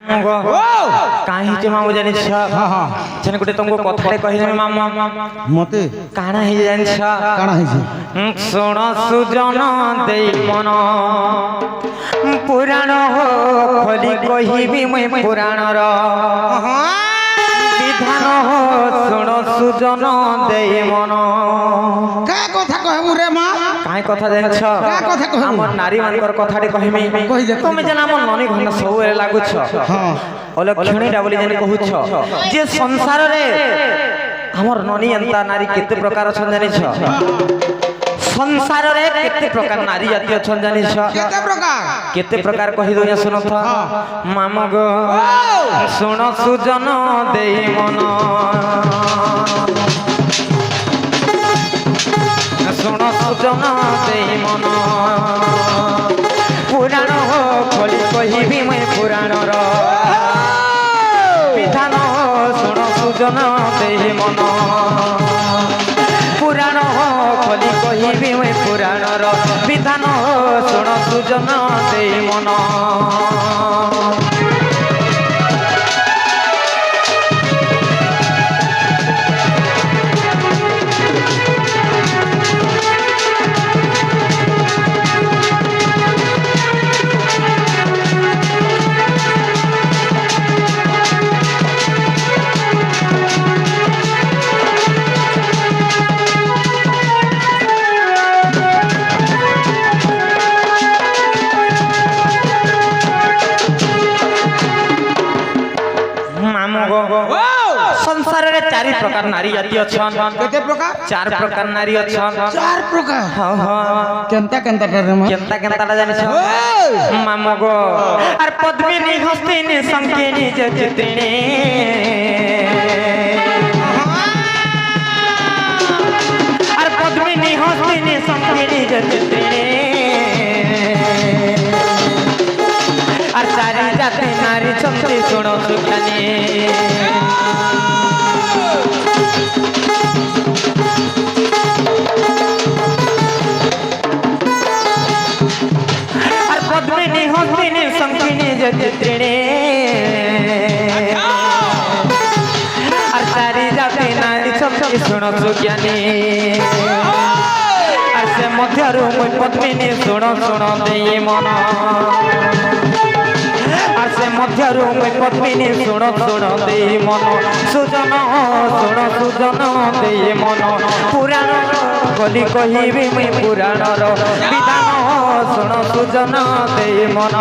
काहे जे मामू जानि छ जने गुटे तुमको कथारे कहि जे मामा मते काना हे जानि छ काना हे छै सुन सुजन देई मन पुराण हो खोली कहिबी मैं पुराण रो विधान हो सुन सुजन देई मन का कथा कहबु रे मां काहे कथा जानि छ का कथा कहबु हमर नारी मानकर कथाटे कहिमी कहि दे तुम जना हमर ननी घन सबरे लागु छ हां अलक्षणीटा बोली जानि कहू छ जे संसार रे हमर ननी अंता नारी केते प्रकार छन जानि छ संसार रे केते प्रकार नारी जाति छन जानि छ केते प्रकार कहि दो सुन था मामा गो सुन सुजन देई मन सुन सुजन देई मन पुराण हो खोली कहिबी मैं पुराण रो विधान हो सुन सुजन देई मन पुराण हो खोली कहिबी मैं पुराण रो विधान हो सुन सुजन देई मन संसार रे चारि प्रकार नारी जाति अछन केते प्रकार चार प्रकार नारी अछन चार प्रकार हां हां केनता केनता रे मां केनता केनता जानि छ मामो गो अर पद्मिनी हस्तिनी संकिनी चित्रिणी अर पद्मिनी हस्तिनी संकिनी चित्रिणी अर चारि जाति नारी छंती सुनो सुखानी पद्मिनी हस्तिनी संकिनी चित्रिणी और सारी जाति नारी छंती सुनो सुज्ञानी और से मध्यरु मुई पद्मिनी सुनो सुनो देई मन और से मध्यरु मुई पद्मिनी सुनो सुनो देई मन सुजन सुनो सुजन देई मन पुराण बोली कहिबी मुई पुराण रो विधान सुन सुजन देई मन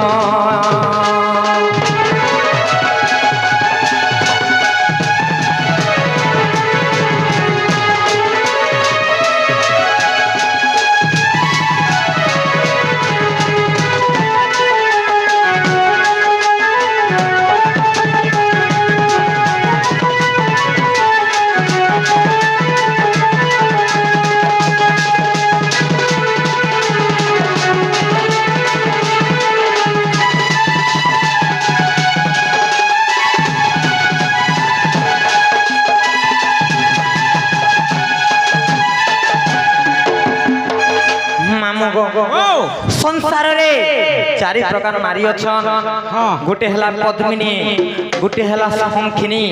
संसार रे चारि प्रकार नारी अछन गुटे हला पद्मिनी गुटे हला संखिनी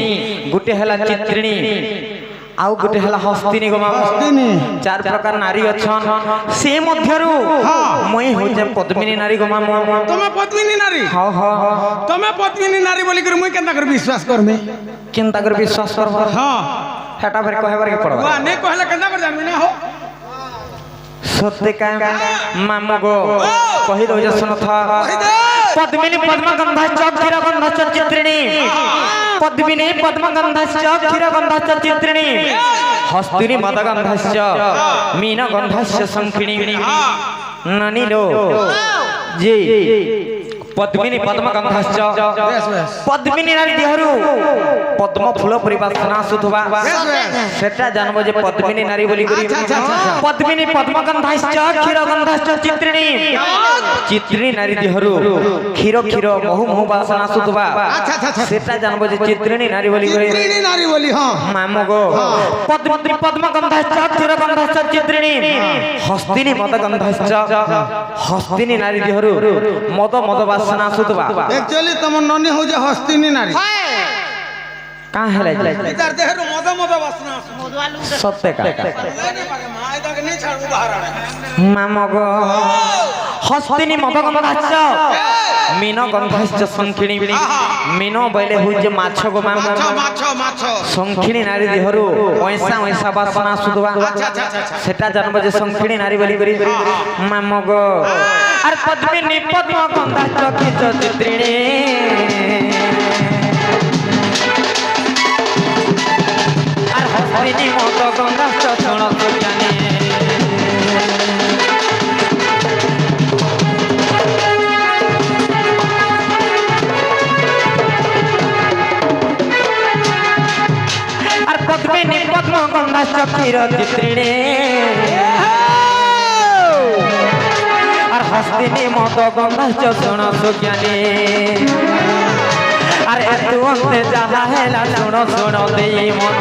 गुटे हला चित्रिणी आउ गुटे हला हस्तिनी गो हस्तिनी चार प्रकार नारी अछन से मध्यरु मई हो जे पद्मिनी नारी गो मामो तमे पद्मिनी नारी हां हां तमे पद्मिनी नारी बोली कर मुई केनता कर विश्वास करमे केनता कर विश्वास करबो हां हेटा भर कहबार के पड़बा वा ने कहले केनता कर जामी ना हो सत्य का मामो गो कहि दो जे सुन था पद्मिनी पद्मगंधा क्षीर गंधा चित्रिणी पद्मिनी पद्मगंधा क्षीर गंधा चित्रिणी हस्तिनी मदगंधा मीन गंधा संखिणी ननीलो जी पद्मिनी पद्मगंधाश्च पद्मिनी नारी देहरु पद्म फूल परिवासना सुथवा सेटा जानबो जे पद्मिनी नारी बोली करी पद्मिनी पद्मगंधाश्च क्षीरगंधाश्च चित्रिणी चित्रिणी नारी देहरु क्षीर क्षीर महु महु वासना सुथवा सेटा जानबो जे चित्रिणी नारी बोली करी चित्रिणी नारी बोली हां मामो गो पद्मिनी पद्मगंधाश्च क्षीरगंधाश्च चित्रिणी हस्तिनी मदगंधाश्च हस्तिनी नारी देहरु मद मद বাসনা সুতবা একচুয়ালি তোমার ননি হচ্ছে হস্তিনী নারী কা হেলাই ইতার দেহের মদ মদ বাসনা সত্যি কা মায়দাকে নেই ছাড় উদাহরণ মামগ হস্তিনী মদ গন্ধাচ্ছ মিন গন্ধাচ্ছ শঙ্খিনী মিন বইলে হচ্ছে মাছ গো মাম মাছ মাছ শঙ্খিনী নারী দেহরু পয়সা পয়সা বাসনা সুতবা সেটা জানবো যে শঙ্খিনী নারী বলি করি মামগ আর পদ্মিনী পদ্ম গন্ধাচ্ছ খিচ চিত্রিণী আর হস্তিনী মদ গন্ধাচ্ছ শোণ সুজ্ঞানী পদ্মিনী পদ্ম গন্ধাচ্ছ ক্ষীর চিত্রিণী আর হস্তিনী মদ গন্ধাচ্ছ শোণ সুজ্ঞানী আর এত অন্তে যাহা হেলা শোণ শোণ দেই মন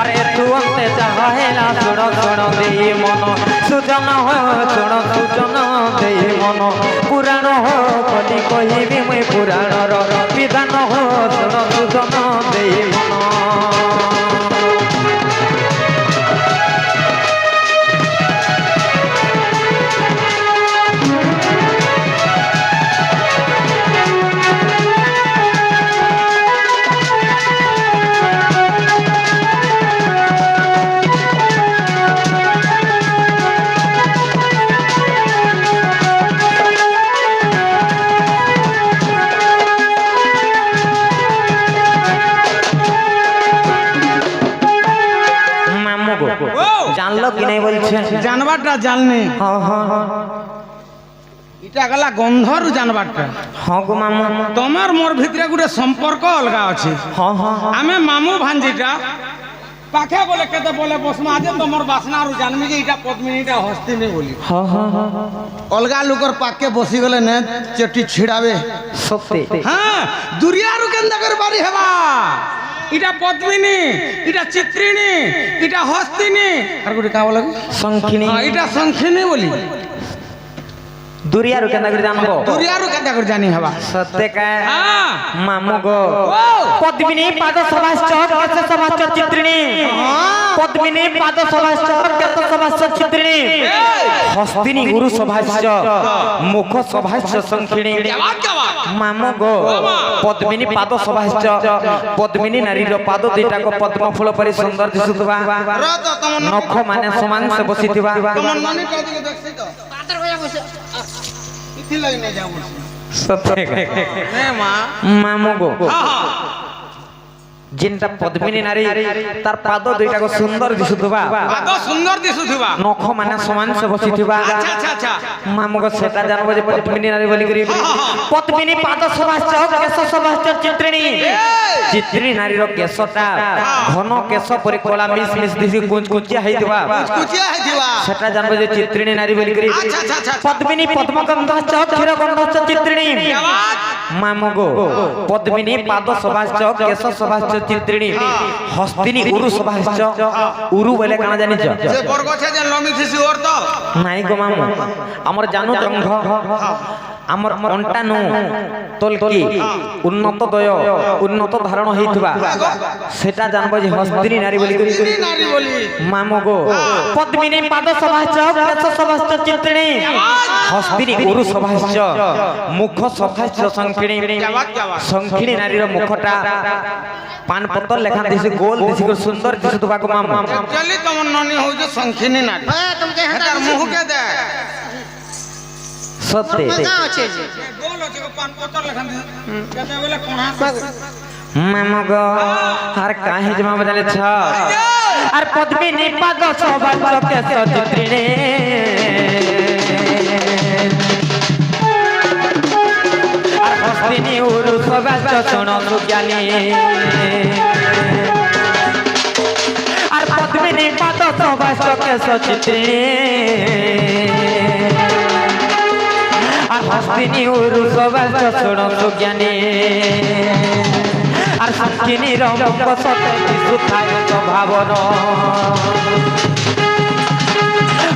আর এত অন্তে যাহা হেলা শোণ শোণ দেই মন সুজন শোণ সুজন দেই মন পুরাণ বলি কহিবি মুই পুরাণর বিধান শোণ সুজন দেই মন জানলো কি নাই বলছে জানবারটা জাননি হ্যাঁ এটা গলা গন্ধর জানবারটা হ্যাঁ গো মামু তোমার মোর ভিতরে গোটে সম্পর্ক অলগা আছে হ্যাঁ হ্যাঁ আমি মামু ভাঞ্জিটা পাখে বলে কেতে বলে বসমা আজ তোমার বাসনা আর জানবি যে এটা পদ্মিনীটা হস্তিনী বলি হ্যাঁ হ্যাঁ অলগা লোকর পাকে বসি গলে নে চেটি ছিড়াবে সত্যি হ্যাঁ দুরিয়ারু কেন্দা করে বাড়ি হেবা এটা পদ্মিনী এটা চিত্রিণী এটা হস্তিনী আর গোটে কা বলে শঙ্খিনী এটা শঙ্খিনী বলি দুরিয়ারু কেন্দা করে জানবো দুরিয়ারু কেন্দা করে জানি হেবা সত্যি কা হ্যাঁ মামু গো পদ্মিনী পাদ সভাশ্চ কেশ সভাশ্চ চিত্রিণী পদ্মিনী পাদ সভাশ্চ কেশ সভাশ্চ চিত্রিণী হস্তিনী গুরু সভাশ্চ মুখ সভাশ্চ শঙ্খিনী মামু গো পদ্মিনী পাদ সভাশ্চ পদ্মিনী নারীর পাদ দুইটাক পদ্ম ফুল পরি সুন্দর দিশুথিবা নখ মানে সমান সে বসিথিবা তোমার ননিটা দিকে দেখছি তো পাতর হয়ে বসে ইতি লাগি নে যাও বলছি সত্যি নে মা মামু গো হ্যাঁ যেটা পদ্মিনী নারী তার পাদ দুইটাক সুন্দর দিশুথিবা পাদ সুন্দর দিশুথিবা নখ মানে সমান সে বসিথিবা আচ্ছা আচ্ছা আচ্ছা মামুগ সেটা জানবো যে পদ্মিনী নারী বলি করি পদ্মিনী পাদ সভাশ্চ কেশ সভাশ্চ চিত্রিণী চিত্রিণী নারীর কেশটা ঘন কেশ পরি কলা মিস মিস দিছি কুঞ্চ কুচিয়া হইতিবা কুচিয়া হইতিবা সেটা জানবো যে চিত্রিণী নারী বলি করি আচ্ছা আচ্ছা আচ্ছা পদ্মিনী পদ্মগন্ধাশ্চ ক্ষীরগন্ধাশ্চ চিত্রিণী মামুগ পদ্মিনী পাদ সভাশ্চ কেশ সভাশ্চ চিত্রিণী হস্তিনী উরু সভাশ্চ উরু বলে কানা জানিছ যে বরগছে যে লমি থিসি ওর তো নাই গো মামু আমার জানু জঙ্ঘ আমার অন্টানু তলকি উন্নত দয় উন্নত ধারণ হইতবা সেটা জানবো যে হস্তিনী নারী বলি করি হস্তিনী নারী বলি মামু গো পদ্মিনী পাদ সভাশ্চ কেশ সভাশ্চ চিত্রিণী হস্তিনী উরু সভাশ্চ মুখ সভাশ্চ শঙ্খিনী শঙ্খিনী নারীর মুখটা পান পত্তর লেখা দিছে গোল দিছে সুন্দর দিছে তো বাকো মামু চলি তোমার ননি হউছে শঙ্খিনী নারী হেতার মুহকে দে সত্যি গোল আছে পান পত্তর লেখা দিছে কেতে বলে কোনা মামু গো আর কাহে জমা বদলে ছ আর পদ্মিনী পাদ সভাশ্চ কেশ চিত্রিণী আর হস্তিনী উরু সভাশ্চ শোণ সুজ্ঞানী আর পদ্মিনী পাদ সভাশ্চ কেশ চিত্রিণী আর হস্তিনী উরু সভাশ্চ শোণ সুজ্ঞানী আর শঙ্খিনীর মুখ সতে সুথায় ভাবন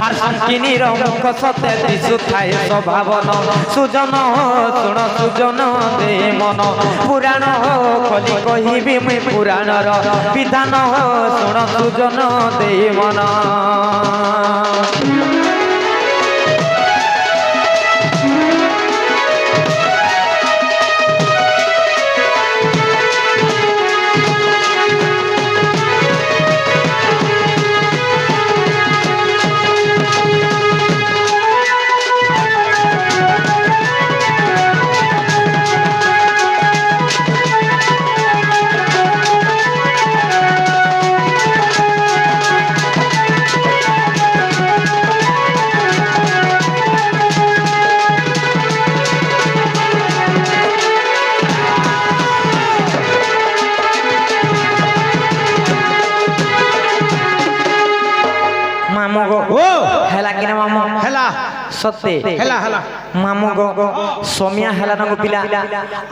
আর সংকিনীর মুখ সতে দিশুথায় স্বভাবন সুজন শুণ সুজন দে মন পুরাণ খোলি কহিবি মুই পুরাণর বিধান শুণ সুজন দে মন सत्य हेला हेला मामू गो सोमिया हेला ना पिला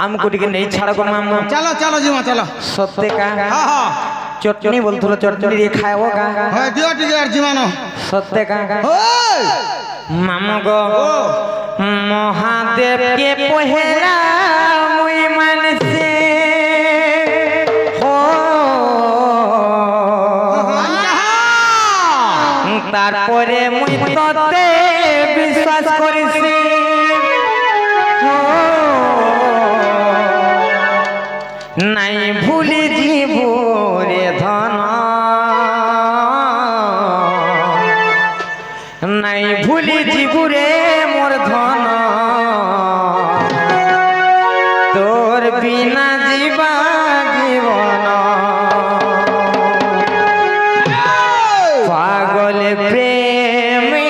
हमको टिके नहीं छाड़ को मामू चलो चलो जीवा चलो सत्य का हां हां चटनी बोलथलो चटनी रे खाएबो का हां दियो टिके जीवानो सत्य का ओए मामू गो महादेव के पहला मुई मन से हो तारपरे मुई तते বিশ্বাস করিছি নাই ভুলি জীবু রে ধন নাই ভুলি জীবু রে মোর ধন তোর বিনা জীবা জীবন পাগল প্রেমে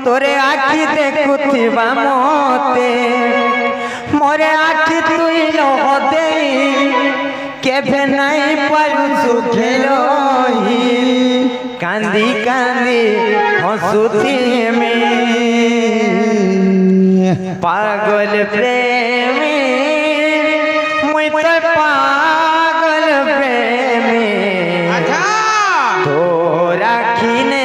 तोरे आखि देखुथिबा मोते मोरे आखि तुई लह दे केभे नहीं पारु सुखेलोही कांदी कांदी हंसुथी में पागल प्रेमी मुई तो पागल प्रेमी अच्छा तोरा खिने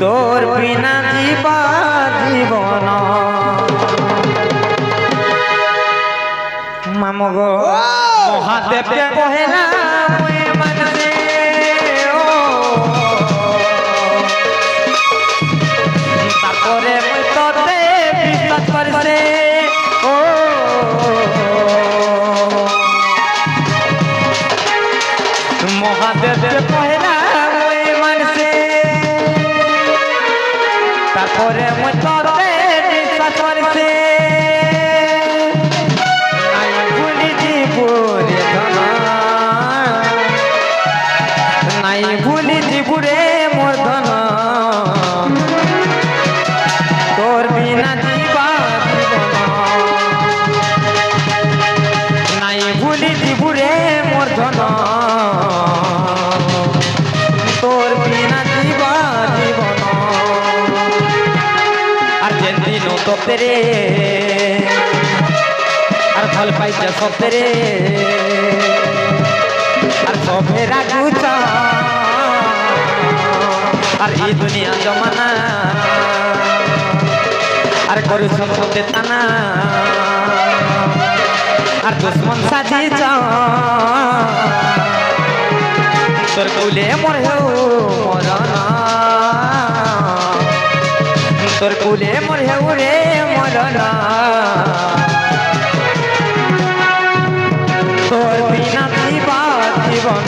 তোর বিনা জীবা জীবন মামু গো মহাদেব পহেলা মুই মানছে ও তারপরে মুই তোতে বিশ্বাস করছে ও মহাদেব পহেলা মুই মানছে তারপরে মুই তোতে বিশ্বাস করছে নাই ভুলি জীবুরে ধন নাই ভুলি জীবুরে মোর ধন তোর বিনা জীবা জীবন নাই ভুলি জীবুরে মোর ধন তোর বিনা জীবা জীবন আর যেদিন তোরে আর ভাল পাইছে সতেরে আর সবে রাগুছ আর এই দুনিয়া জমানা আর করুছ সতে তানা আর দুশ্মন সাজিছ তোর কৌলে মোর হেউ মরনা তোর কৌলে মোর হেউ রে মরনা তোর বিনা জীবা জীবন